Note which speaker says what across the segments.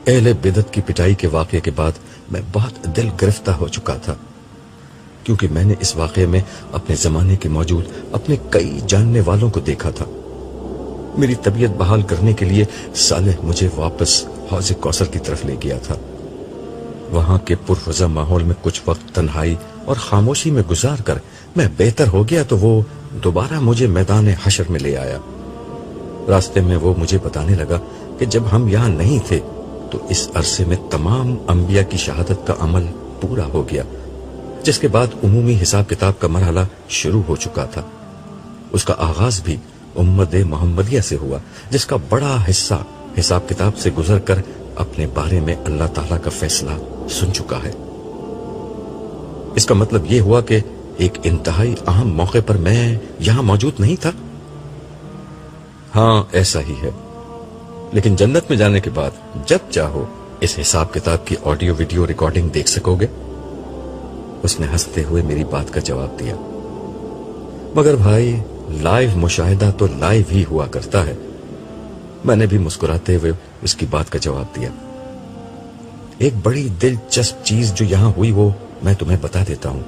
Speaker 1: اہل بدعت کی پٹائی کے واقعے کے بعد میں بہت دل گرفتہ ہو چکا تھا، کیونکہ میں نے اس واقعے میں اپنے زمانے کے موجود اپنے کئی جاننے والوں کو دیکھا تھا۔ میری طبیعت بحال کرنے کے لیے صالح مجھے واپس حوض کوثر کی طرف لے گیا تھا۔ وہاں کے پرفضا ماحول میں کچھ وقت تنہائی اور خاموشی میں گزار کر میں بہتر ہو گیا تو وہ دوبارہ مجھے میدان حشر میں لے آیا۔ راستے میں وہ مجھے بتانے لگا کہ جب ہم یہاں نہیں تھے تو اس عرصے میں تمام انبیاء کی شہادت کا عمل پورا ہو گیا، جس کے بعد عمومی حساب کتاب کا مرحلہ شروع ہو چکا تھا۔ اس کا آغاز بھی امت محمدیہ سے ہوا، جس کا بڑا حصہ حساب کتاب سے گزر کر اپنے بارے میں اللہ تعالیٰ کا فیصلہ سن چکا ہے۔ اس کا مطلب یہ ہوا کہ ایک انتہائی اہم موقع پر میں یہاں موجود نہیں تھا۔ ہاں ایسا ہی ہے، لیکن جنت میں جانے کے بعد جب چاہو اس حساب کتاب کی آڈیو ویڈیو ریکارڈنگ دیکھ سکو گے۔ اس نے ہنستے ہوئے میری بات کا جواب دیا۔ مگر بھائی، لائیو مشاہدہ تو لائیو ہی ہوا کرتا ہے۔ میں نے بھی مسکراتے ہوئے اس کی بات کا جواب دیا۔ ایک بڑی دلچسپ چیز جو یہاں ہوئی وہ میں تمہیں بتا دیتا ہوں۔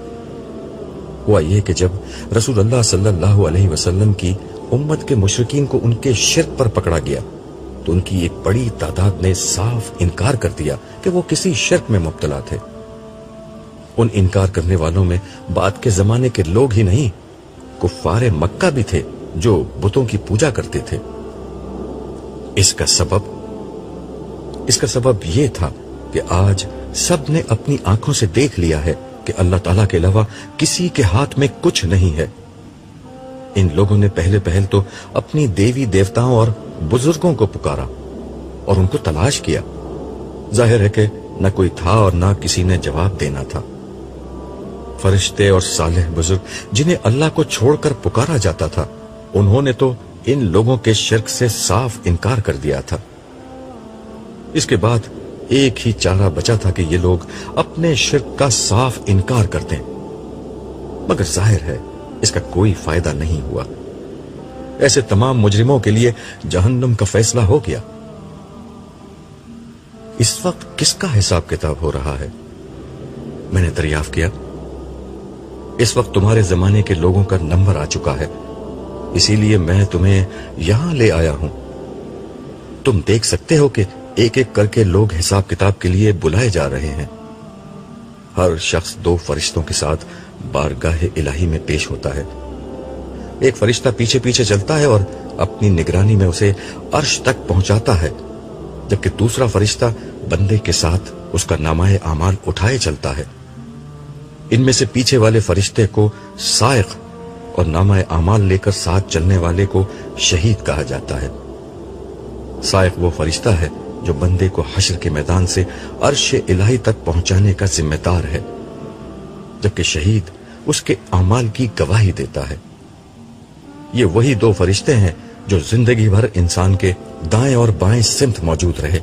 Speaker 1: ہوا یہ کہ جب رسول اللہ صلی اللہ علیہ وسلم کی امت کے مشرکین کو ان کے شرک پر پکڑا گیا تو ان کی ایک بڑی تعداد نے صاف انکار کر دیا کہ وہ کسی شرک میں مبتلا تھے۔ ان انکار کرنے والوں میں بعد کے زمانے کے لوگ ہی نہیں، کفار مکہ بھی تھے جو بتوں کی پوجا کرتے تھے۔ اس کا سبب یہ تھا کہ آج سب نے اپنی آنکھوں سے دیکھ لیا ہے کہ اللہ تعالیٰ کے علاوہ کسی کے ہاتھ میں کچھ نہیں ہے۔ ان لوگوں نے پہل تو اپنی دیوی دیوتاؤں اور بزرگوں کو پکارا اور ان کو تلاش کیا۔ ظاہر ہے کہ نہ کوئی تھا اور نہ کسی نے جواب دینا تھا۔ فرشتے اور صالح بزرگ جنہیں اللہ کو چھوڑ کر پکارا جاتا تھا، انہوں نے تو ان لوگوں کے شرک سے صاف انکار کر دیا تھا۔ اس کے بعد ایک ہی چارہ بچا تھا کہ یہ لوگ اپنے شرک کا صاف انکار کرتے ہیں، مگر ظاہر ہے اس کا کوئی فائدہ نہیں ہوا۔ ایسے تمام مجرموں کے لیے جہنم کا فیصلہ ہو گیا۔ اس وقت کس کا حساب کتاب ہو رہا ہے؟ میں نے دریافت کیا۔ اس وقت تمہارے زمانے کے لوگوں کا نمبر آ چکا ہے، اسی لیے میں تمہیں یہاں لے آیا ہوں۔ تم دیکھ سکتے ہو کہ ایک ایک کر کے لوگ حساب کتاب کے لیے بلائے جا رہے ہیں۔ ہر شخص 2 فرشتوں کے ساتھ بارگاہ الہی میں پیش ہوتا ہے۔ ایک فرشتہ پیچھے پیچھے چلتا ہے اور اپنی نگرانی میں اسے عرش تک پہنچاتا ہے، جبکہ دوسرا فرشتہ بندے کے ساتھ اس کا نامہ اعمال اٹھائے چلتا ہے۔ ان میں سے پیچھے والے فرشتے کو سائق اور نامہ اعمال لے کر ساتھ چلنے والے کو شہید کہا جاتا ہے۔ سائق وہ فرشتہ ہے جو بندے کو حشر کے میدان سے عرش الہی تک پہنچانے کا ذمہ دار ہے، جبکہ شہید اس کے اعمال کی گواہی دیتا ہے۔ یہ وہی 2 فرشتے ہیں جو زندگی بھر انسان کے دائیں اور بائیں سمت موجود رہے۔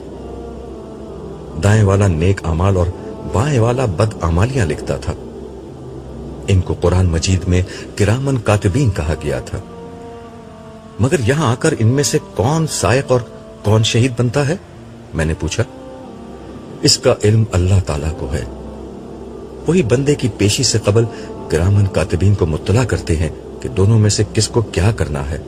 Speaker 1: دائیں والا نیک اعمال اور بائیں والا بد اعمالیاں لکھتا تھا۔ ان کو قرآن مجید میں کرامن کاتبین کہا گیا تھا۔ مگر یہاں آ کر ان میں سے کون سائق اور کون شہید بنتا ہے؟ میں نے پوچھا۔ اس کا علم اللہ تعالیٰ کو ہے۔ وہی بندے کی پیشی سے قبل کرامن کاتبین کو مطلع کرتے ہیں کہ دونوں میں سے کس کو کیا کرنا ہے۔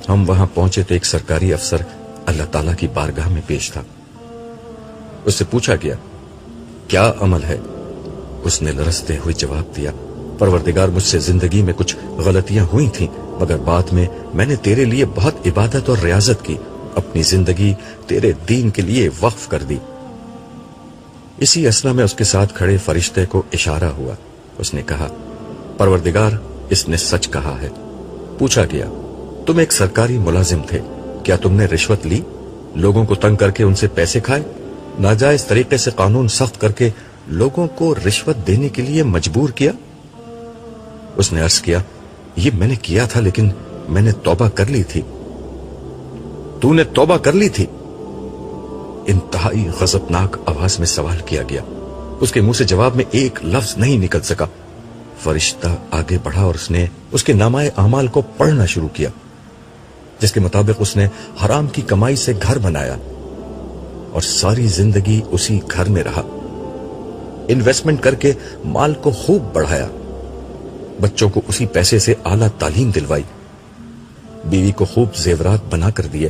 Speaker 1: ہم وہاں پہنچے تو ایک سرکاری افسر اللہ تعالیٰ کی بارگاہ میں پیش تھا۔ اس سے پوچھا گیا، کیا عمل ہے؟ اس نے لرزتے ہوئے جواب دیا، پروردگار، مجھ سے زندگی میں کچھ غلطیاں ہوئی تھیں، مگر بعد میں نے تیرے لیے بہت عبادت اور ریاضت کی، اپنی زندگی تیرے دین کے لیے وقف کر دی۔ اسی اثنا میں اس کے ساتھ کھڑے فرشتے کو اشارہ ہوا۔ اس نے کہا، پروردگار، اس نے سچ کہا ہے۔ پوچھا گیا، تم ایک سرکاری ملازم تھے، کیا تم نے رشوت لی، لوگوں کو تنگ کر کے ان سے پیسے کھائے، ناجائز طریقے سے قانون سخت کر کے لوگوں کو رشوت دینے کے لیے مجبور کیا؟ اس نے عرض کیا، یہ میں نے کیا تھا، لیکن میں نے توبہ کر لی تھی۔ تو نے توبہ کر لی تھی؟ انتہائی غضبناک آواز میں سوال کیا گیا۔ اس کے منہ سے جواب میں ایک لفظ نہیں نکل سکا۔ فرشتہ آگے بڑھا اور اس نے اس کے نامہ اعمال کو پڑھنا شروع کیا، جس کے مطابق اس نے حرام کی کمائی سے گھر بنایا، اور ساری زندگی اسی گھر میں رہا. انویسٹمنٹ کر کے مال کو خوب بڑھایا، بچوں کو اسی پیسے سے اعلیٰ تعلیم دلوائی، بیوی کو خوب زیورات بنا کر دیے.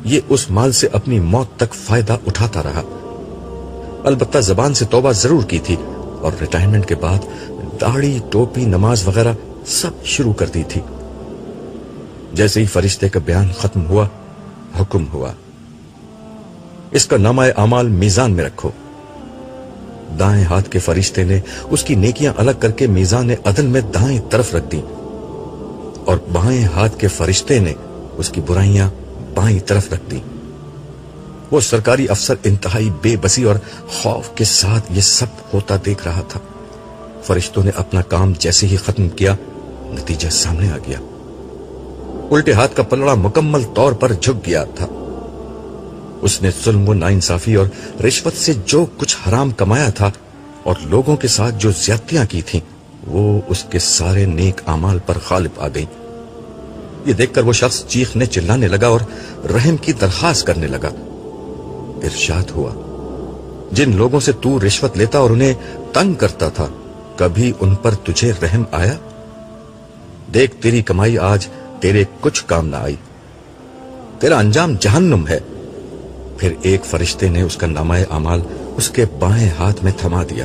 Speaker 1: یہ اس مال سے اپنی موت تک فائدہ اٹھاتا رہا. البتہ زبان سے توبہ ضرور کی تھی اور ریٹائرمنٹ کے بعد داڑھی، ٹوپی، نماز وغیرہ سب شروع کر دی تھی. جیسے ہی فرشتے کا بیان ختم ہوا، حکم ہوا، اس کا نامہ اعمال میزان میں رکھو. دائیں ہاتھ کے فرشتے نے اس کی نیکیاں الگ کر کے میزان عدل میں دائیں طرف رکھ دی اور بائیں ہاتھ کے فرشتے نے اس کی برائیاں بائیں طرف رکھ دی. وہ سرکاری افسر انتہائی بے بسی اور خوف کے ساتھ یہ سب ہوتا دیکھ رہا تھا. فرشتوں نے اپنا کام جیسے ہی ختم کیا، نتیجہ سامنے آ گیا. الٹے ہاتھ کا پلڑا مکمل طور پر جھک گیا تھا. اس نے ظلم و ناانصافی اور رشوت سے جو کچھ حرام کمایا تھا اور لوگوں کے ساتھ جو زیادتیاں کی تھیں، وہ اس کے سارے نیک اعمال پر غالب آ گئیں. یہ دیکھ کر وہ شخص چیخنے چلانے لگا اور رحم کی درخواست کرنے لگا. ارشاد ہوا، جن لوگوں سے تو رشوت لیتا اور انہیں تنگ کرتا تھا، کبھی ان پر تجھے رحم آیا؟ دیکھ تیری کمائی آج تیرے کچھ کام نہ آئی، تیرا انجام جہنم ہے. پھر ایک فرشتے نے اس کا نامہ اعمال اس کے بائیں ہاتھ میں تھما دیا.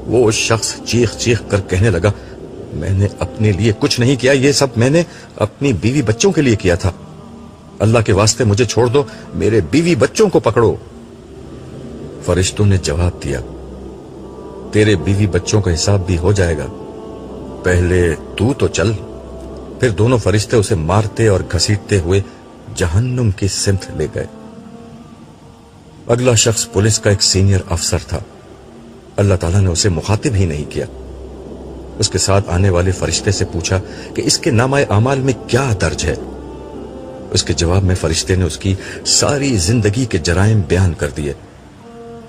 Speaker 1: وہ شخص چیخ چیخ کر کہنے لگا، میں نے اپنے لیے کچھ نہیں کیا، یہ سب میں نے اپنی بیوی بچوں کے لیے کیا تھا. اللہ کے واسطے مجھے چھوڑ دو، میرے بیوی بچوں کو پکڑو. فرشتوں نے جواب دیا، تیرے بیوی بچوں کا حساب بھی ہو جائے گا، پہلے تو چل. پھر دونوں فرشتے اسے مارتے اور گھسیٹتے ہوئے جہنم کی سمت لے گئے. اگلا شخص پولیس کا ایک سینئر افسر تھا. اللہ تعالیٰ نے اسے مخاطب ہی نہیں کیا. اس کے ساتھ آنے والے فرشتے سے پوچھا کہ اس کے نامہ اعمال میں کیا درج ہے. اس کے جواب میں فرشتے نے اس کی ساری زندگی کے جرائم بیان کر دیے،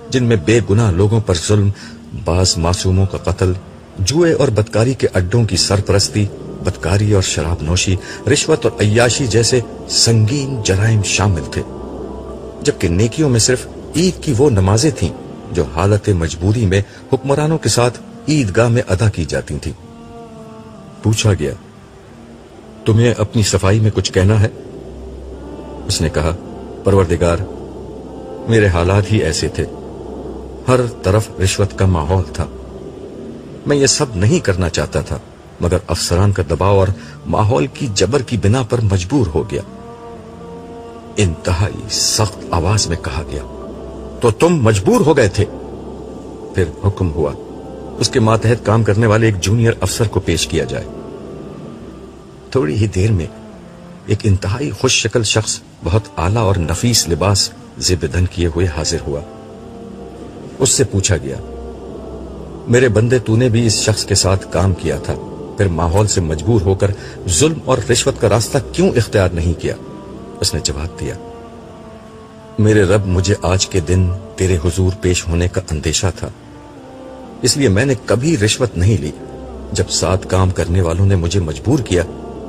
Speaker 1: جن میں بے گناہ لوگوں پر ظلم، بعض معصوموں کا قتل، جوئے اور بدکاری کے اڈوں کی سرپرستی، بدکاری اور شراب نوشی، رشوت اور عیاشی جیسے سنگین جرائم شامل تھے. جبکہ نیکیوں میں صرف عید کی وہ نمازیں تھیں جو حالت مجبوری میں حکمرانوں کے ساتھ عیدگاہ میں ادا کی جاتی تھیں. پوچھا گیا، تمہیں اپنی صفائی میں کچھ کہنا ہے؟ اس نے کہا، پروردگار، میرے حالات ہی ایسے تھے، ہر طرف رشوت کا ماحول تھا. میں یہ سب نہیں کرنا چاہتا تھا، مگر افسران کا دباؤ اور ماحول کی جبر کی بنا پر مجبور ہو گیا. انتہائی سخت آواز میں کہا گیا، تو تم مجبور ہو گئے تھے؟ پھر حکم ہوا اس کے ماتحت کام کرنے والے ایک جونیئر افسر کو پیش کیا جائے. تھوڑی ہی دیر میں ایک انتہائی خوش شکل شخص بہت اعلیٰ اور نفیس لباس زیب دھن کیے ہوئے حاضر ہوا. اس سے پوچھا گیا، میرے بندے، تو نے بھی اس شخص کے ساتھ کام کیا تھا، پھر ماحول سے مجبور ہو کر ظلم اور رشوت کا راستہ کیوں اختیار نہیں کیا؟ اس نے جواب دیا، میرے رب، مجھے آج کے دن تیرے حضور پیش ہونے کا اندیشہ تھا، اس لیے میں نے کبھی رشوت نہیں لی. جب ساتھ کام کرنے والوں نے مجھے مجبور کیا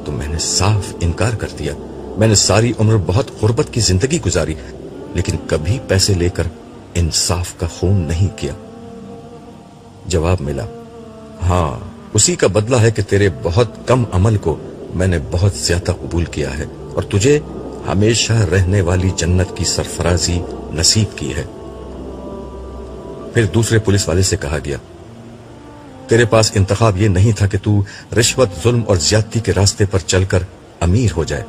Speaker 1: تو میں نے صاف انکار کر دیا. میں نے ساری عمر بہت غربت کی زندگی گزاری، لیکن کبھی پیسے لے کر انصاف کا خون نہیں کیا. جواب ملا، ہاں، اسی کا بدلہ ہے کہ تیرے بہت کم عمل کو میں نے بہت زیادہ قبول کیا ہے اور تجھے ہمیشہ رہنے والی جنت کی سرفرازی نصیب کی ہے. پھر دوسرے پولیس والے سے کہا گیا، تیرے پاس انتخاب یہ نہیں تھا کہ تو رشوت، ظلم اور زیادتی کے راستے پر چل کر امیر ہو جائے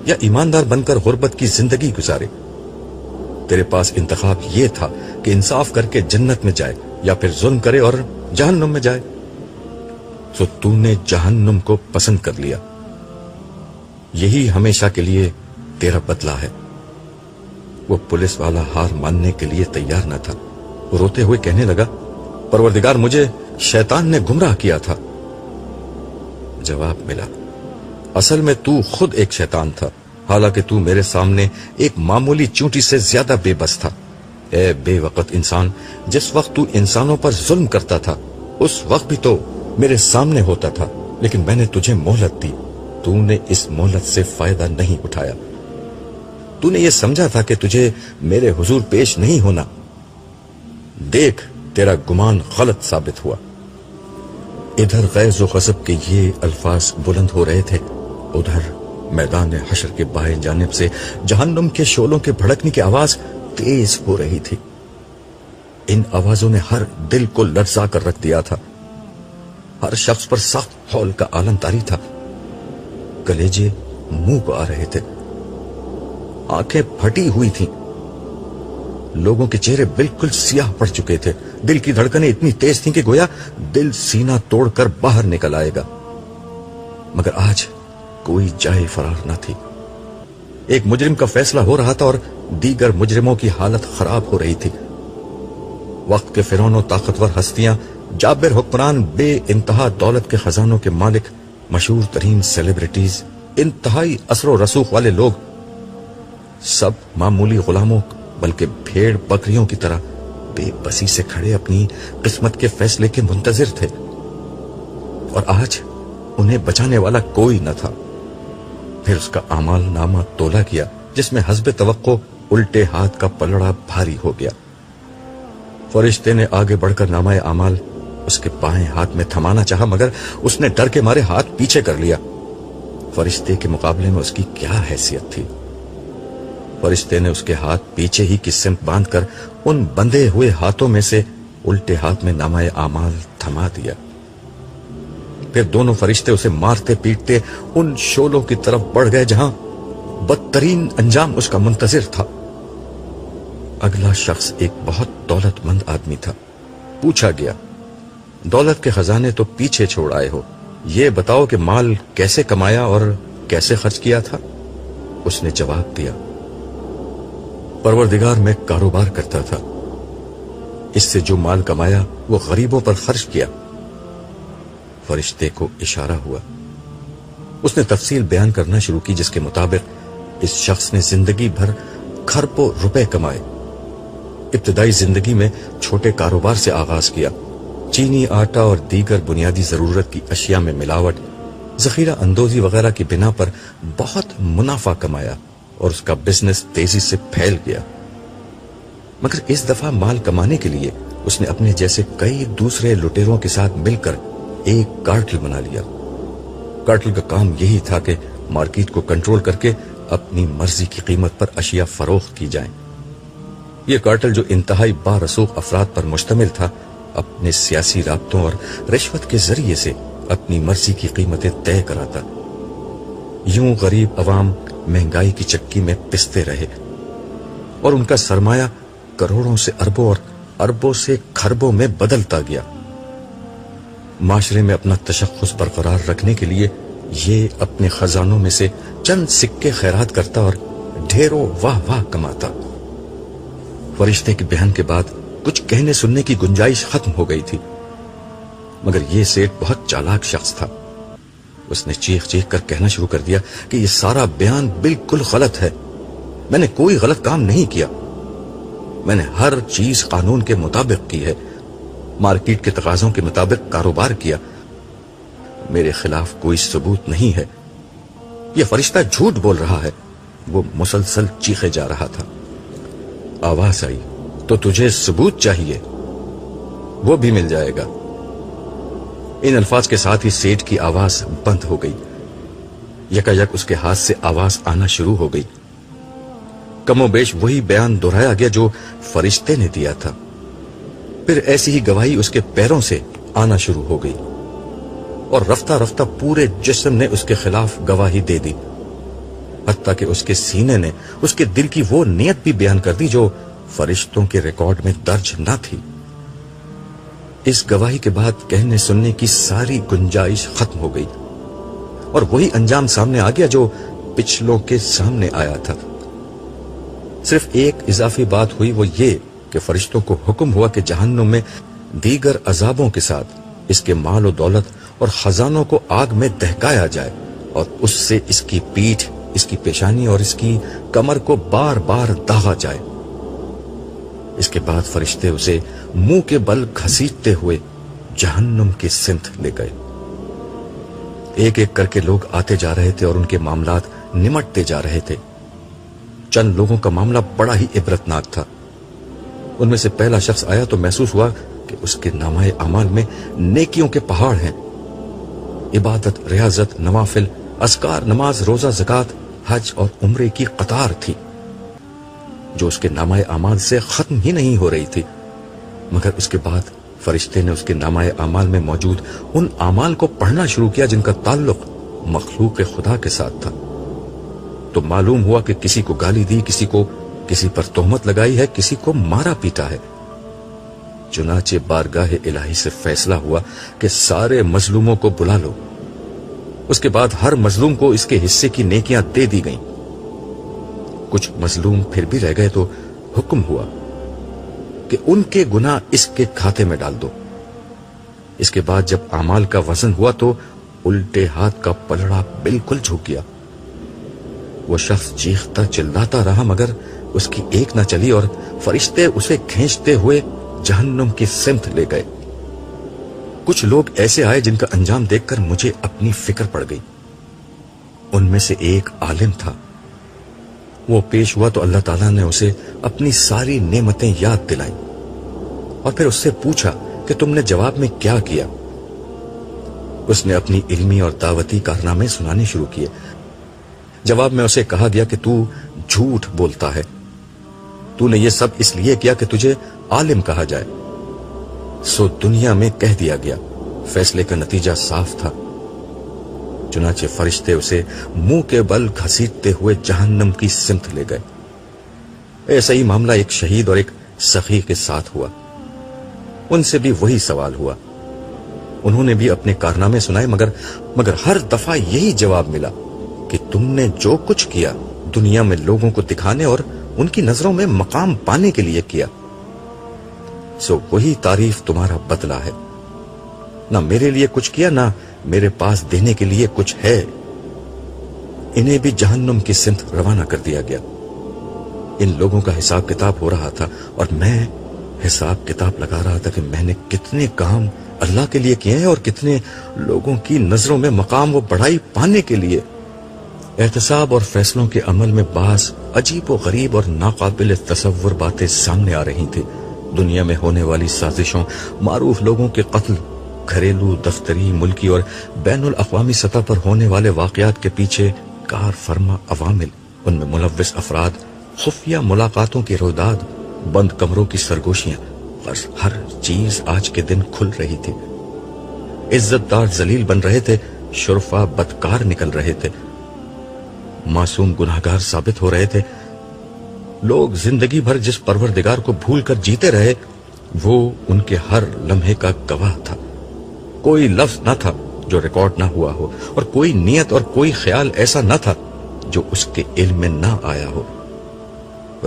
Speaker 1: یا ایماندار بن کر غربت کی زندگی گزارے. تیرے پاس انتخاب یہ تھا کہ انصاف کر کے جنت میں جائے یا پھر ظلم کرے اور جہنم میں جائے. تو تو نے جہنم کو پسند کر لیا. یہی ہمیشہ کے لیے تیرا بدلہ ہے. وہ پولیس والا ہار ماننے کے لیے تیار نہ تھا. وہ روتے ہوئے کہنے لگا، پروردگار، مجھے شیطان نے گمراہ کیا تھا. جواب ملا، اصل میں تو خود ایک شیطان تھا، حالانکہ تو میرے سامنے ایک معمولی چونٹی سے زیادہ بے بس تھا. اے بے وقت انسان، جس وقت تو انسانوں پر ظلم کرتا تھا اس وقت بھی تو میرے سامنے ہوتا تھا، لیکن میں نے تجھے مہلت دی، تو نے اس مہلت سے فائدہ نہیں اٹھایا. تو نے یہ سمجھا تھا کہ تجھے میرے حضور پیش نہیں ہونا. دیکھ تیرا گمان غلط ثابت ہوا. ادھر غیظ و غضب کے یہ الفاظ بلند ہو رہے تھے، ادھر میدان حشر کے بائیں جانب سے جہنم کے شعلوں کے بھڑکنے کی آواز تیز ہو رہی تھی. ان آوازوں نے ہر دل کو لرزا کر رکھ دیا تھا. ہر شخص پر سخت ہول کا عالم طاری تھا. کلیجے منہ کو آ رہے تھے، آنکھیں پھٹی ہوئی تھیں. لوگوں کے چہرے بالکل سیاہ پڑ چکے تھے. دل کی دھڑکنیں اتنی تیز تھیں کہ گویا دل سینہ توڑ کر باہر نکل آئے گا. مگر آج کوئی جائے فرار نہ تھی. ایک مجرم کا فیصلہ ہو رہا تھا اور دیگر مجرموں کی حالت خراب ہو رہی تھی. وقت کے فرعون و طاقتور ہستیاں، جابر حکمران، بے انتہا دولت کے خزانوں کے مالک، مشہور ترین سیلیبریٹیز، انتہائی اثر و رسوخ والے لوگ، سب معمولی غلاموں بلکہ بھیڑ بکریوں کی طرح بے بسی سے کھڑے اپنی قسمت کے فیصلے کے منتظر تھے. اور آج انہیں بچانے والا کوئی نہ تھا. پھر اس کا اعمال نامہ تولا کیا، جس میں حسب توقع الٹے ہاتھ کا پلڑا بھاری ہو گیا. فرشتے نے آگے بڑھ کر نامہ اعمال اس کے بائیں ہاتھ میں تھمانا چاہا، مگر اس نے ڈر کے مارے ہاتھ پیچھے کر لیا. فرشتے کے مقابلے میں اس کی کیا حیثیت تھی؟ فرشتے نے اس کے ہاتھ پیچھے ہی کی سمت باندھ کر ان بندھے ہوئے ہاتھوں میں سے الٹے ہاتھ میں نامہ اعمال تھما دیا. پھر دونوں فرشتے اسے مارتے پیٹتے ان شعلوں کی طرف بڑھ گئے جہاں بدترین انجام اس کا منتظر تھا. اگلا شخص ایک بہت دولت مند آدمی تھا. پوچھا گیا، دولت کے خزانے تو پیچھے چھوڑ آئے ہو، یہ بتاؤ کہ مال کیسے کمایا اور کیسے خرچ کیا تھا؟ اس نے جواب دیا، پروردگار میں کاروبار کرتا تھا، اس سے جو مال کمایا وہ غریبوں پر خرچ کیا. فرشتے کو اشارہ ہوا. اس نے تفصیل بیان کرنا شروع کی، جس کے مطابق اس شخص نے زندگی بھر کھربوں روپے کمائے. ابتدائی زندگی میں چھوٹے کاروبار سے آغاز کیا. چینی، آٹا اور دیگر بنیادی ضرورت کی اشیاء میں ملاوٹ، ذخیرہ اندوزی وغیرہ کی بنا پر بہت منافع کمایا اور اس کا بزنس تیزی سے پھیل گیا. مگر اس دفعہ مال کمانے کے لیے اس نے اپنے جیسے کئی دوسرے لٹیروں کے ساتھ مل کر ایک کارٹل بنا لیا. کارٹل کا کام یہی تھا کہ مارکیٹ کو کنٹرول کر کے اپنی مرضی کی قیمت پر اشیاء فروخت کی جائیں. یہ کارٹل جو انتہائی بارسوخ افراد پر مشتمل تھا، اپنے سیاسی رابطوں اور رشوت کے ذریعے سے اپنی مرضی کی قیمتیں طے کراتا. یوں غریب عوام مہنگائی کی چکی میں پستے رہے اور ان کا سرمایہ کروڑوں سے اربوں اور اربوں سے کھربوں میں بدلتا گیا. معاشرے میں اپنا تشخص برقرار رکھنے کے لیے یہ اپنے خزانوں میں سے چند سکے خیرات کرتا اور ڈھیروں واہ واہ کماتا. فرشتے کے بیان کے بعد کچھ کہنے سننے کی گنجائش ختم ہو گئی تھی. مگر یہ سیٹ بہت چالاک شخص تھا. اس نے چیخ چیخ کر کہنا شروع کر دیا کہ یہ سارا بیان بالکل غلط ہے. میں نے کوئی غلط کام نہیں کیا. میں نے ہر چیز قانون کے مطابق کی ہے، مارکیٹ کے تقاضوں کے مطابق کاروبار کیا. میرے خلاف کوئی ثبوت نہیں ہے. یہ فرشتہ جھوٹ بول رہا ہے. وہ مسلسل چیخے جا رہا تھا. آواز آئی، تو تجھے ثبوت چاہیے، وہ بھی مل جائے گا. ان الفاظ کے ساتھ ہی سیٹ کی آواز بند ہو گئی. یکایک اس کے ہاتھ سے آواز آنا شروع ہو گئی. کم و بیش وہی بیان دہرایا گیا جو فرشتے نے دیا تھا. پھر ایسی ہی گواہی اس کے پیروں سے آنا شروع ہو گئی اور رفتہ رفتہ پورے جسم نے اس کے خلاف گواہی دے دی، حتیٰ کہ اس کے سینے نے اس کے دل کی وہ نیت بھی بیان کر دی جو فرشتوں کے ریکارڈ میں درج نہ تھی. اس گواہی کے بعد کہنے سننے کی ساری گنجائش ختم ہو گئی اور وہی انجام سامنے آ گیا جو پچھلوں کے سامنے آیا تھا. صرف ایک اضافی بات ہوئی، وہ یہ کہ فرشتوں کو حکم ہوا کہ جہنم میں دیگر عذابوں کے ساتھ اس کے مال و دولت اور خزانوں کو آگ میں دہکایا جائے اور اس سے اس کی پیٹھ، اس کی پیشانی اور اس کی کمر کو بار بار داغا جائے. اس کے بعد فرشتے اسے منہ کے بل گھسیٹتے ہوئے جہنم کی سمت لے گئے. ایک ایک کر کے لوگ آتے جا رہے تھے اور ان کے معاملات نمٹتے جا رہے تھے. چند لوگوں کا معاملہ بڑا ہی عبرتناک تھا۔ ان میں سے پہلا شخص آیا تو محسوس ہوا کہ اس کے نامہ اعمال میں نیکیوں کے پہاڑ ہیں۔ عبادت، ریاضت، نوافل، اذکار، نماز، روزہ، زکوٰۃ، حج اور عمرے کی قطار تھی جو اس کے نامہ اعمال سے ختم ہی نہیں ہو رہی تھی۔ مگر اس کے بعد فرشتے نے اس کے نامہ اعمال میں موجود ان اعمال کو پڑھنا شروع کیا جن کا تعلق مخلوق خدا کے ساتھ تھا۔ تو معلوم ہوا کہ کسی کو گالی دی، کسی پر تہمت لگائی ہے، کسی کو مارا پیٹا ہے۔ چنانچہ بارگاہ الہی سے فیصلہ ہوا کہ سارے مظلوموں کو بلا لو۔ اس کے بعد ہر مظلوم کو اس کے حصے کی نیکیاں دے دی گئیں۔ کچھ مظلوم پھر بھی رہ گئے تو حکم ہوا کہ ان کے گناہ اس کے کھاتے میں ڈال دو۔ اس کے بعد جب اعمال کا وزن ہوا تو الٹے ہاتھ کا پلڑا بالکل جھک گیا۔ وہ شخص چیختا چلاتا رہا مگر اس کی ایک نہ چلی اور فرشتے اسے کھینچتے ہوئے جہنم کی سمت لے گئے۔ کچھ لوگ ایسے آئے جن کا انجام دیکھ کر مجھے اپنی فکر پڑ گئی۔ ان میں سے ایک عالم تھا۔ وہ پیش ہوا تو اللہ تعالیٰ نے اسے اپنی ساری نعمتیں یاد دلائیں اور پھر اس سے پوچھا کہ تم نے جواب میں کیا کیا؟ اس نے اپنی علمی اور دعوتی کارنامے سنانے شروع کیے۔ جواب میں اسے کہا گیا کہ تو جھوٹ بولتا ہے، تو نے یہ سب اس لیے کیا کہ تجھے عالم کہا جائے۔ سو دنیا میں کہہ دیا گیا۔ فیصلے کا نتیجہ صاف تھا۔ چنانچہ فرشتے اسے منہ کے بل گھسیٹتے ہوئے جہنم کی سمت لے گئے۔ ایسا ہی معاملہ ایک شہید اور ایک سخی کے ساتھ ہوا۔ ان سے بھی وہی سوال ہوا۔ انہوں نے بھی اپنے کارنامے سنائے مگر ہر دفعہ یہی جواب ملا کہ تم نے جو کچھ کیا دنیا میں لوگوں کو دکھانے اور ان کی نظروں میں مقام پانے کے لیے کیا، سو وہی تعریف تمہارا بدلہ ہے۔ نہ میرے لیے کچھ کیا، نہ میرے پاس دینے کے لیے کچھ ہے۔ انہیں بھی جہنم کی سمت روانہ کر دیا گیا۔ ان لوگوں کا حساب کتاب ہو رہا تھا اور میں حساب کتاب لگا رہا تھا کہ میں نے کتنے کام اللہ کے لیے کیے ہیں اور کتنے لوگوں کی نظروں میں مقام و بڑائی پانے کے لیے۔ احتساب اور فیصلوں کے عمل میں بعض عجیب و غریب اور ناقابل تصور باتیں سامنے آ رہی تھیں۔ دنیا میں ہونے والی سازشوں، معروف لوگوں کے قتل، گھریلو، دفتری، ملکی اور بین الاقوامی سطح پر ہونے والے واقعات کے پیچھے کار فرما عوامل، ان میں ملوث افراد، خفیہ ملاقاتوں کی رویداد، بند کمروں کی سرگوشیاں، بس ہر چیز آج کے دن کھل رہی تھی۔ عزت دار ذلیل بن رہے تھے، شرفا بدکار نکل رہے تھے، معصوم گناہگار ثابت ہو رہے تھے۔ لوگ زندگی بھر جس پروردگار کو بھول کر جیتے رہے وہ ان کے ہر لمحے کا گواہ تھا۔ کوئی لفظ نہ تھا جو ریکارڈ نہ ہوا ہو اور کوئی نیت اور کوئی خیال ایسا نہ تھا جو اس کے علم میں نہ آیا ہو۔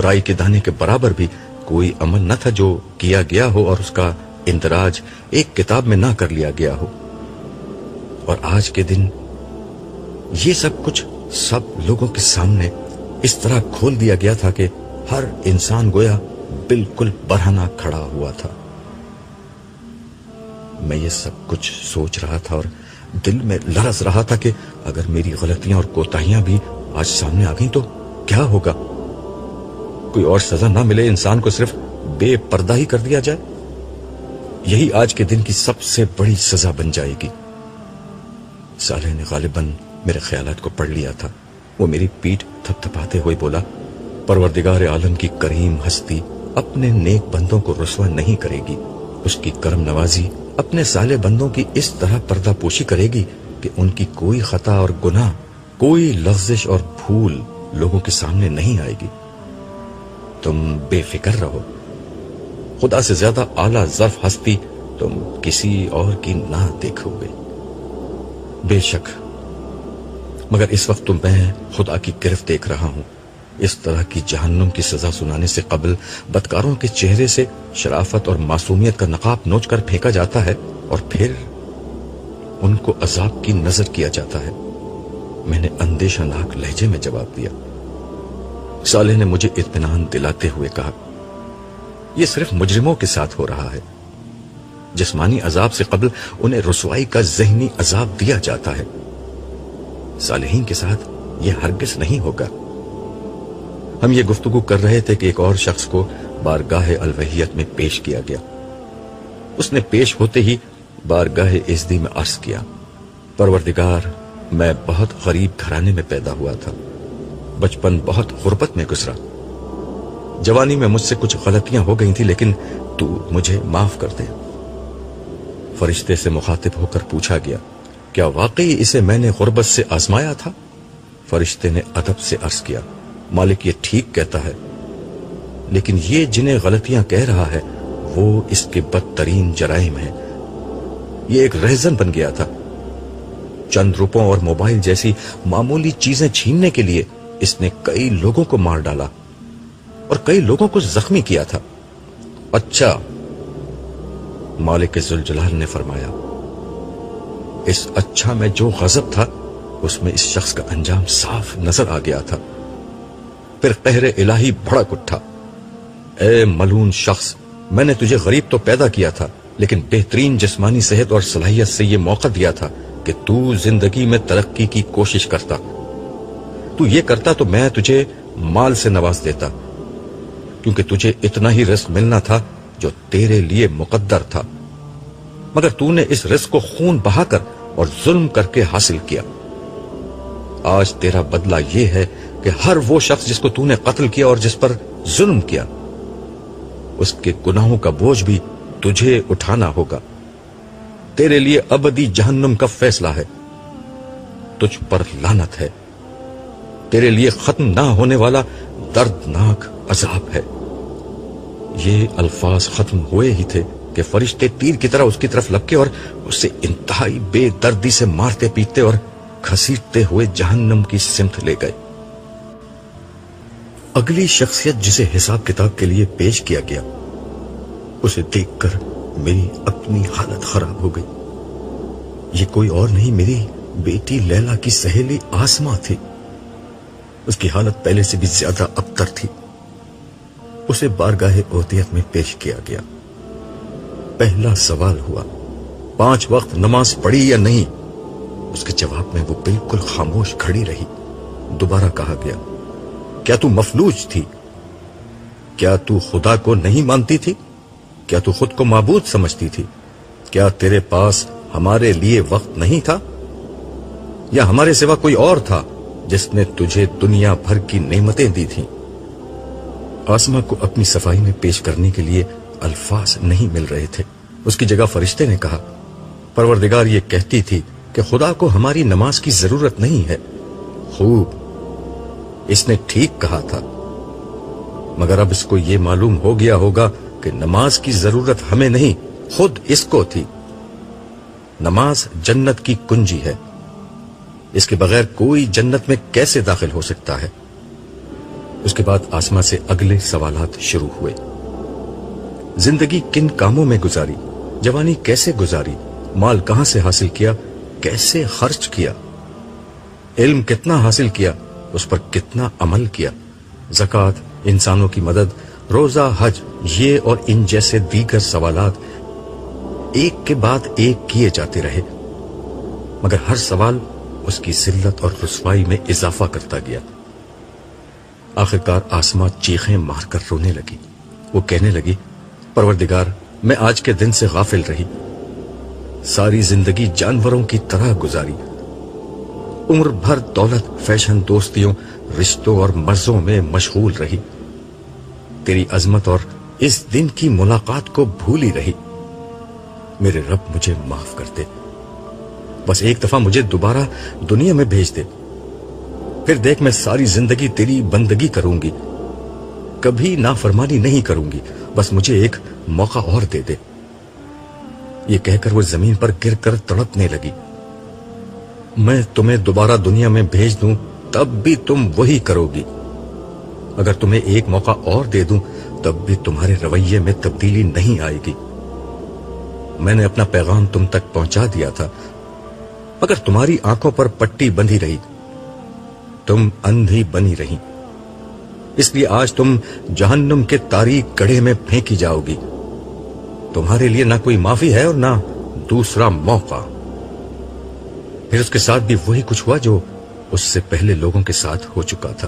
Speaker 1: رائی کے دانے کے برابر بھی کوئی عمل نہ تھا جو کیا گیا ہو اور اس کا اندراج ایک کتاب میں نہ کر لیا گیا ہو۔ اور آج کے دن یہ سب کچھ سب لوگوں کے سامنے اس طرح کھول دیا گیا تھا کہ ہر انسان گویا بالکل برہنہ کھڑا ہوا تھا۔ میں یہ سب کچھ سوچ رہا تھا اور دل میں لرز رہا تھا کہ اگر میری غلطیاں اور کوتاہیاں بھی آج سامنے آ گئیں تو کیا ہوگا؟ کوئی اور سزا نہ ملے، انسان کو صرف بے پردہ ہی کر دیا جائے؟ یہی آج کے دن کی سب سے بڑی سزا بن جائے گی۔ صالح نے غالباً میرے خیالات کو پڑھ لیا تھا۔ وہ میری پیٹھ تھپ تھپاتے ہوئے بولا، پروردگار عالم کی کریم ہستی اپنے نیک بندوں کو رسوا نہیں کرے گی۔ اس کی کرم نوازی اپنے صالح بندوں کی اس طرح پردہ پوشی کرے گی کہ ان کی کوئی خطا اور گناہ، کوئی لغزش اور بھول لوگوں کے سامنے نہیں آئے گی۔ تم بے فکر رہو، خدا سے زیادہ اعلیٰ ظرف ہستی تم کسی اور کی نہ دیکھو گے۔ بے شک، مگر اس وقت تو میں خدا کی گرفت دیکھ رہا ہوں۔ اس طرح کی جہنم کی سزا سنانے سے قبل بدکاروں کے چہرے سے شرافت اور معصومیت کا نقاب نوچ کر پھینکا جاتا ہے اور پھر ان کو عذاب کی نظر کیا جاتا ہے۔ میں نے اندیشہ ناک لہجے میں جواب دیا۔ صالح نے مجھے اطمینان دلاتے ہوئے کہا، یہ صرف مجرموں کے ساتھ ہو رہا ہے۔ جسمانی عذاب سے قبل انہیں رسوائی کا ذہنی عذاب دیا جاتا ہے۔ صالحین کے ساتھ یہ ہرگز نہیں ہوگا۔ ہم یہ گفتگو کر رہے تھے کہ ایک اور شخص کو بارگاہ الوہیت میں پیش کیا گیا۔ اس نے پیش ہوتے ہی بارگاہ ازدی میں عرض کیا، پروردگار، میں بہت غریب گھرانے میں پیدا ہوا تھا، بچپن بہت غربت میں گزرا، جوانی میں مجھ سے کچھ غلطیاں ہو گئی تھی، لیکن تو مجھے معاف کر دے۔ فرشتے سے مخاطب ہو کر پوچھا گیا، کیا واقعی اسے میں نے غربت سے آزمایا تھا؟ فرشتے نے ادب سے عرض کیا، مالک یہ ٹھیک کہتا ہے، لیکن یہ جنہیں غلطیاں کہہ رہا ہے وہ اس کے بدترین جرائم ہیں۔ یہ ایک رہزن بن گیا تھا، چند روپوں اور موبائل جیسی معمولی چیزیں چھیننے کے لیے اس نے کئی لوگوں کو مار ڈالا اور کئی لوگوں کو زخمی کیا تھا۔ اچھا، مالک ذوالجلال نے فرمایا، اس اچھا میں جو غضب تھا اس میں اس شخص کا انجام صاف نظر آ گیا تھا۔ پھر قہر الہی بھڑک اٹھا، اے ملعون شخص، میں نے تجھے غریب تو پیدا کیا تھا، لیکن بہترین جسمانی صحت اور صلاحیت سے یہ موقع دیا تھا کہ تو زندگی میں ترقی کی کوشش کرتا۔ تو یہ کرتا تو میں تجھے مال سے نواز دیتا، کیونکہ تجھے اتنا ہی رزق ملنا تھا جو تیرے لیے مقدر تھا، مگر تو نے اس رزق کو خون بہا کر اور ظلم کر کے حاصل کیا۔ آج تیرا بدلہ یہ ہے کہ ہر وہ شخص جس کو تو نے قتل کیا اور جس پر ظلم کیا، اس کے گناہوں کا بوجھ بھی تجھے اٹھانا ہوگا۔ تیرے لیے ابدی جہنم کا فیصلہ ہے، تجھ پر لعنت ہے، تیرے لیے ختم نہ ہونے والا دردناک عذاب ہے۔ یہ الفاظ ختم ہوئے ہی تھے کہ فرشتے تیر کی طرح اس کی طرف لپکے اور اسے انتہائی بے دردی سے مارتے پیٹتے اور گھسیٹتے ہوئے جہنم کی سمت لے گئے۔ اگلی شخصیت جسے حساب کتاب کے لیے پیش کیا گیا، اسے دیکھ کر میری اپنی حالت خراب ہو گئی۔ یہ کوئی اور نہیں، میری بیٹی لیلا کی سہیلی آسماء تھی۔ اس کی حالت پہلے سے بھی زیادہ ابتر تھی۔ اسے بارگاہ اودیت میں پیش کیا گیا۔ پہلا سوال ہوا، 5 وقت نماز پڑھی یا نہیں؟ اس کے جواب میں وہ بالکل خاموش کھڑی رہی۔ دوبارہ کہا گیا، کیا تو مفلوج تھی؟ کیا تو خدا کو نہیں مانتی تھی؟ کیا تو خود کو معبود سمجھتی تھی؟ کیا تیرے پاس ہمارے لیے وقت نہیں تھا؟ یا ہمارے سوا کوئی اور تھا جس نے تجھے دنیا بھر کی نعمتیں دی تھیں؟ آسماء کو اپنی صفائی میں پیش کرنے کے لیے الفاظ نہیں مل رہے تھے۔ اس کی جگہ فرشتے نے کہا، پروردگار یہ کہتی تھی کہ خدا کو ہماری نماز کی ضرورت نہیں ہے۔ خوب، اس نے ٹھیک کہا تھا، مگر اب اس کو یہ معلوم ہو گیا ہوگا کہ نماز کی ضرورت ہمیں نہیں، خود اس کو تھی۔ نماز جنت کی کنجی ہے، اس کے بغیر کوئی جنت میں کیسے داخل ہو سکتا ہے؟ اس کے بعد آسماء سے اگلے سوالات شروع ہوئے۔ زندگی کن کاموں میں گزاری؟ جوانی کیسے گزاری؟ مال کہاں سے حاصل کیا؟ کیسے خرچ کیا؟ علم کتنا حاصل کیا؟ اس پر کتنا عمل کیا؟ زکوٰۃ، انسانوں کی مدد، روزہ، حج، یہ اور ان جیسے دیگر سوالات ایک کے بعد ایک کیے جاتے رہے، مگر ہر سوال اس کی ذلت اور رسوائی میں اضافہ کرتا گیا۔ آخرکار آسماء چیخیں مار کر رونے لگی۔ وہ کہنے لگی، پروردگار، میں آج کے دن سے غافل رہی، ساری زندگی جانوروں کی طرح گزاری، عمر بھر دولت، فیشن، دوستیوں، رشتوں اور مزوں میں مشغول رہی، تیری عظمت اور اس دن کی ملاقات کو بھولی رہی۔ میرے رب مجھے معاف کر دے، بس ایک دفعہ مجھے دوبارہ دنیا میں بھیج دے، پھر دیکھ میں ساری زندگی تیری بندگی کروں گی، کبھی نافرمانی نہیں کروں گی، بس مجھے ایک موقع اور دے دے۔ یہ کہہ کر وہ زمین پر گر کر تڑپنے لگی۔ میں تمہیں دوبارہ دنیا میں بھیج دوں تب بھی تم وہی کرو گی، اگر تمہیں ایک موقع اور دے دوں تب بھی تمہارے رویے میں تبدیلی نہیں آئے گی۔ میں نے اپنا پیغام تم تک پہنچا دیا تھا، مگر تمہاری آنکھوں پر پٹی بندھی رہی، تم اندھی بنی رہی، اس لیے آج تم جہنم کے تاریک گڑھے میں پھینکی جاؤ گی۔ تمہارے لیے نہ کوئی معافی ہے اور نہ دوسرا موقع۔ پھر اس کے ساتھ بھی وہی کچھ ہوا جو اس سے پہلے لوگوں کے ساتھ ہو چکا تھا۔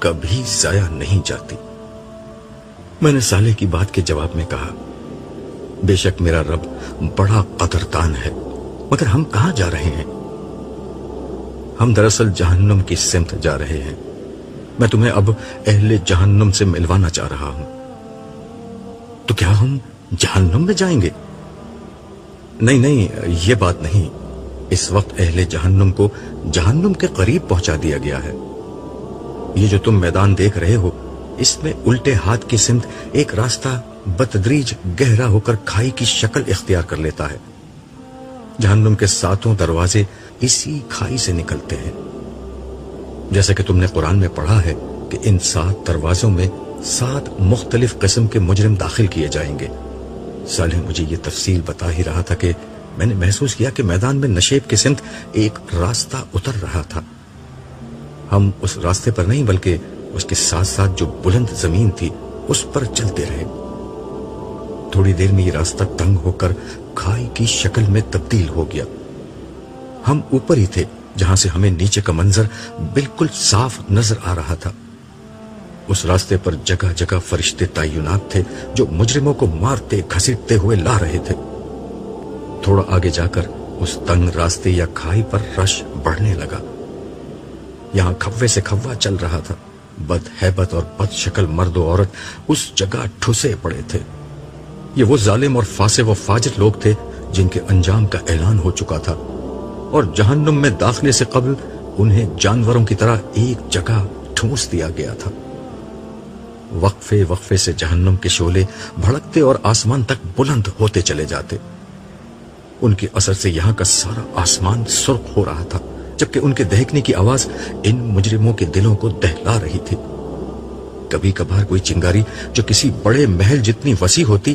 Speaker 1: کبھی ضائع نہیں جاتی۔ میں نے صالح کی بات کے جواب میں کہا، بے شک میرا رب بڑا قدردان ہے، مگر ہم کہاں جا رہے ہیں؟ ہم دراصل جہنم کی سمت جا رہے ہیں۔ میں تمہیں اب اہل جہنم سے ملوانا چاہ رہا ہوں۔ تو کیا ہم جہنم میں جائیں گے؟ نہیں، یہ بات نہیں۔ اس وقت اہل جہنم کو جہنم کے قریب پہنچا دیا گیا ہے۔ یہ جو تم میدان دیکھ رہے ہو، اس میں الٹے ہاتھ کی سمت ایک راستہ بتدریج گہرا ہو کر کھائی کی شکل اختیار کر لیتا ہے۔ جہنم کے 7 دروازے اسی کھائی سے نکلتے ہیں۔ جیسا کہ تم نے قرآن میں پڑھا ہے کہ ان 7 دروازوں میں 7 مختلف قسم کے مجرم داخل کیے جائیں گے۔ صالح مجھے یہ تفصیل بتا ہی رہا تھا کہ میں نے محسوس کیا کہ میدان میں نشیب کی سمت ایک راستہ اتر رہا تھا۔ ہم اس راستے پر نہیں بلکہ اس کے ساتھ ساتھ جو بلند زمین تھی اس پر چلتے رہے۔ تھوڑی دیر میں یہ راستہ تنگ ہو کر کھائی کی شکل میں تبدیل ہو گیا۔ ہم اوپر ہی تھے جہاں سے ہمیں نیچے کا منظر بالکل صاف نظر آ رہا تھا۔ اس راستے پر جگہ جگہ فرشتے تعینات تھے جو مجرموں کو مارتے گھسیٹتے ہوئے لا رہے تھے۔ تھوڑا آگے جا کر اس تنگ راستے یا کھائی پر رش بڑھنے لگا۔ یہاں کھوے سے کھوا چل رہا تھا۔ بد ہیبت اور بد شکل مرد و عورت اس جگہ ٹھسے پڑے تھے۔ یہ وہ ظالم اور فاسق و فاجر لوگ تھے جن کے انجام کا اعلان ہو چکا تھا، اور جہنم میں داخلے سے قبل انہیں جانوروں کی طرح ایک جگہ ٹھونس دیا گیا تھا۔ وقفے وقفے سے جہنم کے شعلے بھڑکتے اور آسمان تک بلند ہوتے چلے جاتے۔ ان کے اثر سے یہاں کا سارا آسمان سرخ ہو رہا تھا، جبکہ ان کے دہکنے کی آواز ان مجرموں کے دلوں کو دہلا رہی تھی۔ کبھی کبھار کوئی چنگاری جو کسی بڑے محل جتنی وسیع ہوتی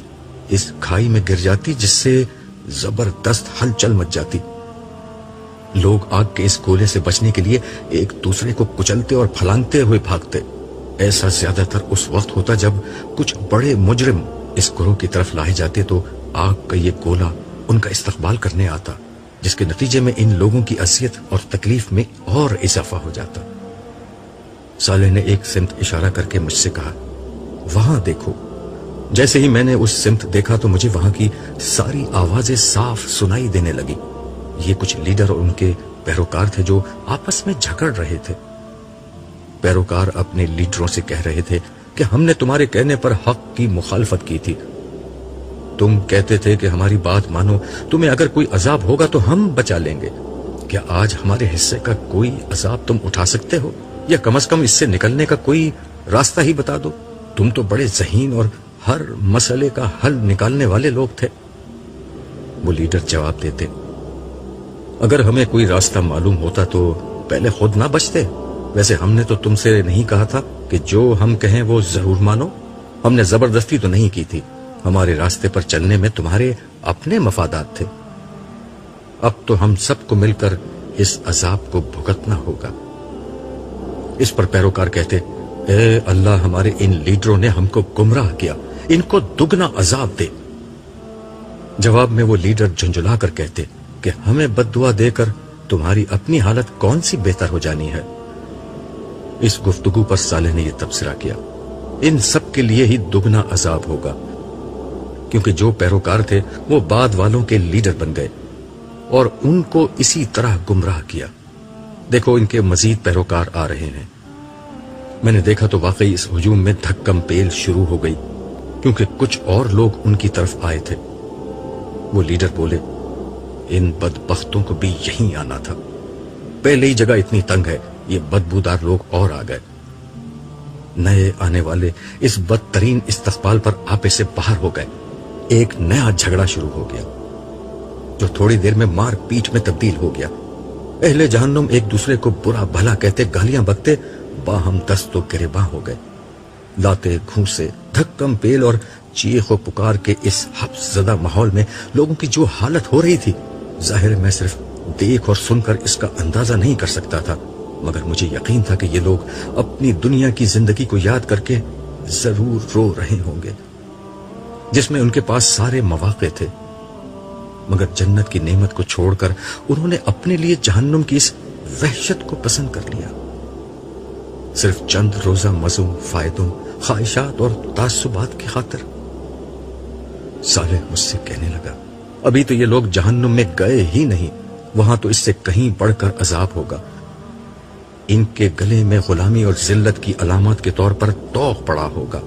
Speaker 1: اس کھائی میں گر جاتی، جس سے زبردست ہلچل مچ جاتی۔ لوگ آگ کے اس گولے سے بچنے کے لیے ایک دوسرے کو کچلتے اور پھلانگتے ہوئے بھاگتے۔ ایسا زیادہ تر اس وقت ہوتا جب کچھ بڑے مجرم اس گروہ کی طرف لائے جاتے تو آگ کا یہ گولا ان کا استقبال کرنے آتا، جس کے نتیجے میں ان لوگوں کی اذیت اور تکلیف میں اور اضافہ ہو جاتا۔ صالح نے ایک سمت اشارہ کر کے مجھ سے کہا، وہاں دیکھو۔ جیسے ہی میں نے اس سمت دیکھا تو مجھے وہاں کی ساری آوازیں صاف سنائی دینے لگی۔ یہ کچھ لیڈر اور ان کے پیروکار تھے جو آپس میں جھگڑ رہے تھے۔ پیروکار اپنے لیڈروں سے کہہ رہے تھے کہ ہم نے تمہارے کہنے پر حق کی مخالفت کی تھی۔ تم کہتے تھے کہ ہماری بات مانو، تمہیں اگر کوئی عذاب ہوگا تو ہم بچا لیں گے۔ کیا آج ہمارے حصے کا کوئی عذاب تم اٹھا سکتے ہو، یا کم از کم اس سے نکلنے کا کوئی راستہ ہی بتا دو؟ تم تو بڑے ذہین اور ہر مسئلے کا حل نکالنے والے لوگ تھے۔ وہ لیڈر جواب دیتے، اگر ہمیں کوئی راستہ معلوم ہوتا تو پہلے خود نہ بچتے۔ ویسے ہم نے تو تم سے نہیں کہا تھا کہ جو ہم کہیں وہ ضرور مانو۔ ہم نے زبردستی تو نہیں کی تھی۔ ہمارے راستے پر چلنے میں تمہارے اپنے مفادات تھے۔ اب تو ہم سب کو مل کر اس عذاب کو بھگتنا ہوگا۔ اس پر پیروکار کہتے، اے اللہ، ہمارے ان لیڈروں نے ہم کو گمراہ کیا، ان کو دگنا عذاب دے۔ جواب میں وہ لیڈر جھنجھلا کر کہتے کہ ہمیں بد دعا دے کر تمہاری اپنی حالت کون سی بہتر ہو جانی ہے۔ اس گفتگو پر صالح نے یہ تبصرہ کیا، ان سب کے لیے ہی دگنا عذاب ہوگا، کیونکہ جو پیروکار تھے وہ بعد والوں کے لیڈر بن گئے اور ان کو اسی طرح گمراہ کیا۔ دیکھو ان کے مزید پیروکار آ رہے ہیں۔ میں نے دیکھا تو واقعی اس ہجوم میں دھکم پیل شروع ہو گئی، کیونکہ کچھ اور لوگ ان کی طرف آئے تھے۔ وہ لیڈر بولے، ان بدبختوں کو بھی یہیں آنا تھا، پہلے ہی جگہ اتنی تنگ ہے، یہ بدبودار لوگ اور آ گئے۔ نئے آنے والے اس بدترین استقبال پر آپے سے باہر ہو گئے۔ ایک نیا جھگڑا شروع ہو گیا جو تھوڑی دیر میں مار پیٹ میں تبدیل ہو گیا۔ اہل جہنم ایک دوسرے کو برا بھلا کہتے، گالیاں بکتے، باہم دست و گریباں ہو گئے۔ لاتے گھونسے، دھکم پیل اور چیخ و پکار کے اس حبس زدہ ماحول میں لوگوں کی جو حالت ہو رہی تھی، ظاہر میں صرف دیکھ اور سن کر اس کا اندازہ نہیں کر سکتا تھا، مگر مجھے یقین تھا کہ یہ لوگ اپنی دنیا کی زندگی کو یاد کر کے ضرور رو رہے ہوں گے، جس میں ان کے پاس سارے مواقع تھے، مگر جنت کی نعمت کو چھوڑ کر انہوں نے اپنے لیے جہنم کی اس وحشت کو پسند کر لیا۔ صرف چند روزہ مزوں، فائدوں، خواہشات اور تعصبات کی خاطر؟ صالح مجھ سے کہنے لگا، ابھی تو یہ لوگ جہنم میں گئے ہی نہیں، وہاں تو اس سے کہیں بڑھ کر عذاب ہوگا۔ ان کے گلے میں غلامی اور ذلت کی علامات کے طور پر طوق پڑا ہوگا،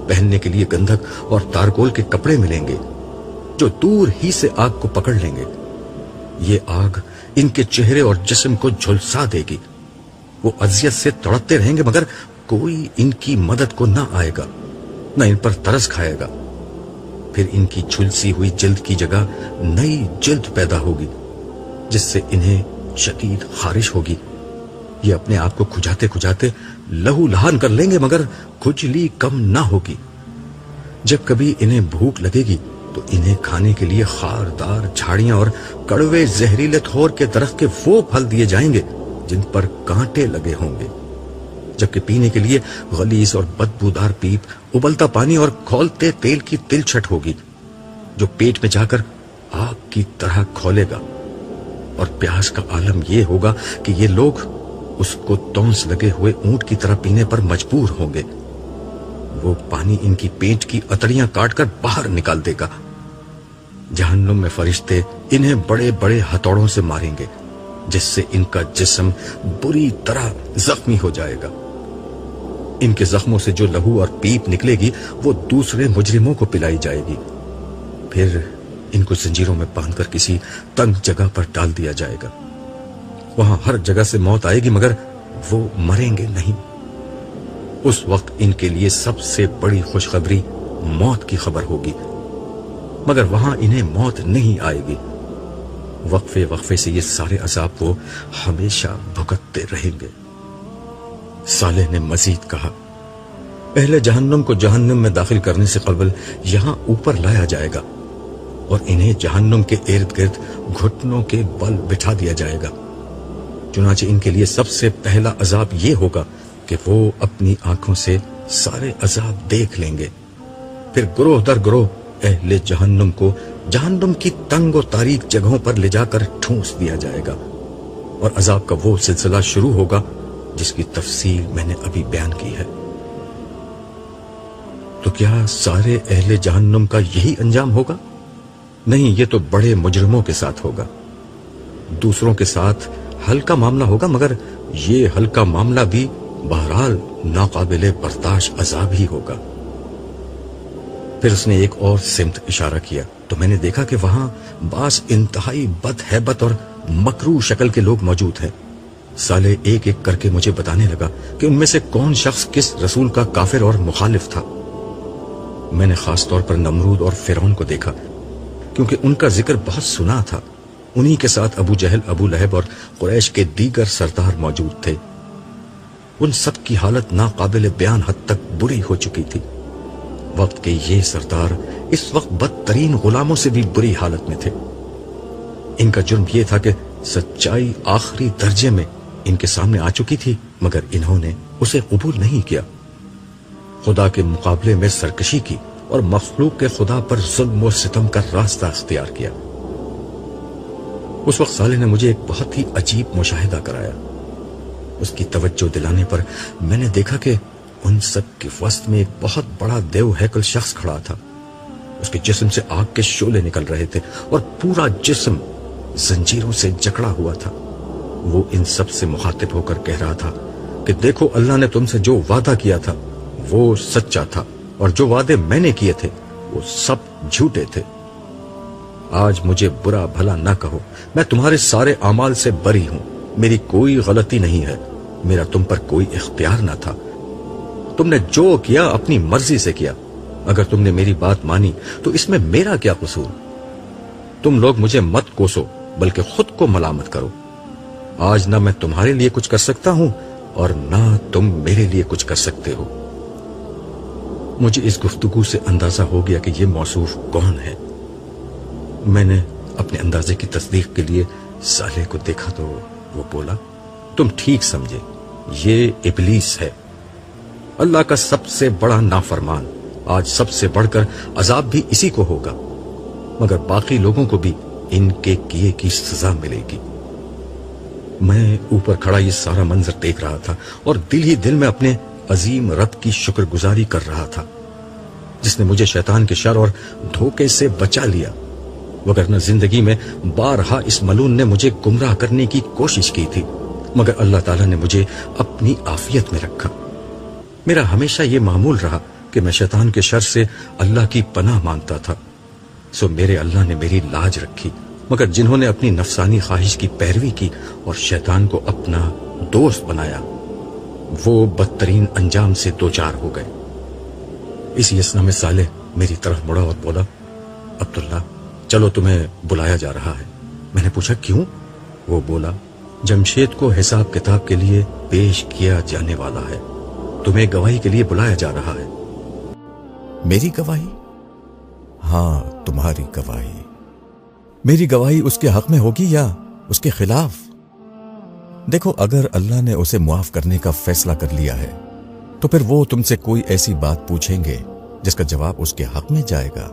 Speaker 1: پہننے کے لیے گندھک اور تارکول کے کپڑے ملیں گے جو دور ہی سے آگ کو پکڑ لیں گے۔ یہ آگ ان کے چہرے اور جسم کو جھلسا دے گی، وہ اذیت سے تڑپتے رہیں گے مگر کوئی ان کی مدد کو نہ آئے گا، نہ ان پر ترس کھائے گا۔ پھر ان کی جھلسی ہوئی جلد کی جگہ نئی جلد پیدا ہوگی جس سے انہیں شدید خارش ہوگی۔ یہ اپنے آپ کو کھجاتے کھجاتے لہو لہان کر لیں گے مگر کھجلی کم نہ ہوگی۔ جب کبھی انہیں بھوک لگے گی تو انہیں کھانے کے لیے خاردار جھاڑیاں اور کڑوے زہریلے تھور کے درخت کے وہ پھل دیے جائیں گے جن پر کانٹے لگے ہوں گے، جبکہ پینے کے لیے غلیظ اور بدبودار پیپ، ابلتا پانی اور کھولتے تیل کی تلچھٹ ہوگی جو پیٹ میں جا کر آگ کی طرح کھولے گا۔ اور پیاس کا عالم یہ ہوگا کہ یہ لوگ اس کو تونس لگے ہوئے اونٹ کی طرح پینے پر مجبور ہوں گے۔ وہ پانی ان کی پیٹ کی اتڑیاں کاٹ کر باہر نکال دے گا۔ جہنم میں فرشتے انہیں بڑے بڑے ہتھوڑوں سے ماریں گے جس سے ان کا جسم بری طرح زخمی ہو جائے گا۔ ان کے زخموں سے جو لہو اور پیپ نکلے گی وہ دوسرے مجرموں کو پلائی جائے گی۔ پھر ان کو زنجیروں میں باندھ کر کسی تنگ جگہ پر ڈال دیا جائے گا۔ وہاں ہر جگہ سے موت آئے گی مگر وہ مریں گے نہیں۔ اس وقت ان کے لیے سب سے بڑی خوشخبری موت کی خبر ہوگی، مگر وہاں انہیں موت نہیں آئے گی۔ وقفے وقفے سے یہ سارے عذاب وہ ہمیشہ بھگتتے رہیں گے۔ صالح نے مزید کہا، اہل جہنم کو جہنم میں داخل کرنے سے قبل یہاں اوپر لایا جائے گا اور انہیں جہنم کے ارد گرد گھٹنوں کے بل بٹھا دیا جائے گا۔ چنانچہ ان کے لیے سب سے پہلا عذاب یہ ہوگا کہ وہ اپنی آنکھوں سے سارے عذاب دیکھ لیں گے۔ پھر گروہ در گروہ اہل جہنم کو جہنم کی تنگ و تاریک جگہوں پر لے جا کر ٹھونس دیا جائے گا، اور عذاب کا وہ سلسلہ شروع ہوگا جس کی تفصیل میں نے ابھی بیان کی ہے۔ تو کیا سارے اہل جہنم کا یہی انجام ہوگا؟ نہیں، یہ تو بڑے مجرموں کے ساتھ ہوگا۔ دوسروں کے ساتھ ہلکا معاملہ ہوگا مگر یہ ہلکا معاملہ بھی بہرحال ناقابل برداشت عذاب ہی ہوگا۔ پھر اس نے ایک اور سمت اشارہ کیا تو میں نے دیکھا کہ وہاں بعض انتہائی بد ہیبت اور مکروہ شکل کے لوگ موجود ہیں۔ صالح ایک ایک کر کے مجھے بتانے لگا کہ ان میں سے کون شخص کس رسول کا کافر اور مخالف تھا۔ میں نے خاص طور پر نمرود اور فرعون کو دیکھا کیونکہ ان کا ذکر بہت سنا تھا۔ انہی کے ساتھ ابو جہل، ابو لہب اور قریش کے دیگر سردار موجود تھے۔ ان سب کی حالت ناقابل بیان حد تک بری ہو چکی تھی۔ وقت کے یہ سردار اس وقت بدترین غلاموں سے بھی بری حالت میں تھے۔ ان کا جرم یہ تھا کہ سچائی آخری درجے میں ان کے سامنے آ چکی تھی مگر انہوں نے اسے قبول نہیں کیا۔ خدا کے مقابلے میں سرکشی کی اور مخلوق کے خدا پر ظلم و ستم کا راستہ اختیار کیا۔ اس وقت صالح نے مجھے ایک بہت ہی عجیب مشاہدہ کرایا۔ اس کی توجہ دلانے پر میں نے دیکھا کہ ان سب کے وسط میں ایک بہت بڑا دیو ہیکل شخص کھڑا تھا۔ اس کے جسم سے آگ کے شعلے نکل رہے تھے اور پورا جسم زنجیروں سے جکڑا ہوا تھا۔ وہ ان سب سے مخاطب ہو کر کہہ رہا تھا کہ دیکھو، اللہ نے تم سے جو وعدہ کیا تھا وہ سچا تھا، اور جو وعدے میں نے کیے تھے وہ سب جھوٹے تھے۔ آج مجھے برا بھلا نہ کہو، میں تمہارے سارے اعمال سے بری ہوں، میری کوئی غلطی نہیں ہے، میرا تم پر کوئی اختیار نہ تھا، تم نے جو کیا اپنی مرضی سے کیا۔ اگر تم نے میری بات مانی تو اس میں میرا کیا قصور؟ تم لوگ مجھے مت کوسو بلکہ خود کو ملامت کرو۔ آج نہ میں تمہارے لیے کچھ کر سکتا ہوں اور نہ تم میرے لیے کچھ کر سکتے ہو۔ مجھے اس گفتگو سے اندازہ ہو گیا کہ یہ موصوف کون ہے۔ میں نے اپنے اندازے کی تصدیق کے لیے صالح کو دیکھا تو وہ بولا، تم ٹھیک سمجھے، یہ ابلیس ہے، اللہ کا سب سے بڑا نافرمان۔ آج سب سے بڑھ کر عذاب بھی اسی کو ہوگا، مگر باقی لوگوں کو بھی ان کے کیے کی سزا ملے گی۔ میں اوپر کھڑا یہ سارا منظر دیکھ رہا تھا اور دل ہی دل میں اپنے عظیم رب کی شکر گزاری کر رہا تھا جس نے مجھے شیطان کے شر اور دھوکے سے بچا لیا، وگرنہ زندگی میں بارہا اس ملون نے مجھے گمراہ کرنے کی کوشش کی تھی، مگر اللہ تعالیٰ نے مجھے اپنی عافیت میں رکھا۔ میرا ہمیشہ یہ معمول رہا کہ میں شیطان کے شر سے اللہ کی پناہ مانگتا تھا، سو میرے اللہ نے میری لاج رکھی، مگر جنہوں نے اپنی نفسانی خواہش کی پیروی کی اور شیطان کو اپنا دوست بنایا وہ بدترین انجام سے دوچار ہو گئے۔ اسی اسنا میں صالح میری طرف مڑا اور بولا، عبداللہ چلو تمہیں بلایا جا رہا ہے۔ میں نے پوچھا کیوں؟ وہ بولا، جمشید کو حساب کتاب کے لیے پیش کیا جانے والا ہے، تمہیں گواہی کے لیے بلایا جا رہا ہے۔
Speaker 2: میری گواہی؟ ہاں تمہاری گواہی۔ میری گواہی اس کے حق میں ہوگی یا اس کے خلاف؟ دیکھو، اگر اللہ نے اسے معاف کرنے کا فیصلہ کر لیا ہے تو پھر وہ تم سے کوئی ایسی بات پوچھیں گے جس کا جواب اس کے حق میں جائے گا،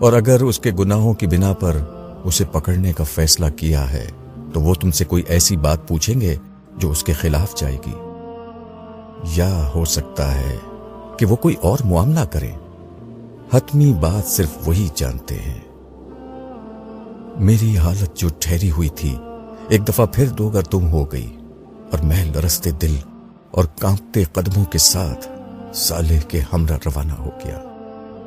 Speaker 2: اور اگر اس کے گناہوں کی بنا پر اسے پکڑنے کا فیصلہ کیا ہے تو وہ تم سے کوئی ایسی بات پوچھیں گے جو اس کے خلاف جائے گی، یا ہو سکتا ہے کہ وہ کوئی اور معاملہ کرے۔ حتمی بات صرف وہی جانتے ہیں۔ میری حالت جو ٹھہری ہوئی تھی ایک دفعہ پھر دو گردوں ہو گئی، اور میں لرزتے دل اور کانپتے قدموں کے ساتھ صالح کے ہمراہ روانہ ہو گیا۔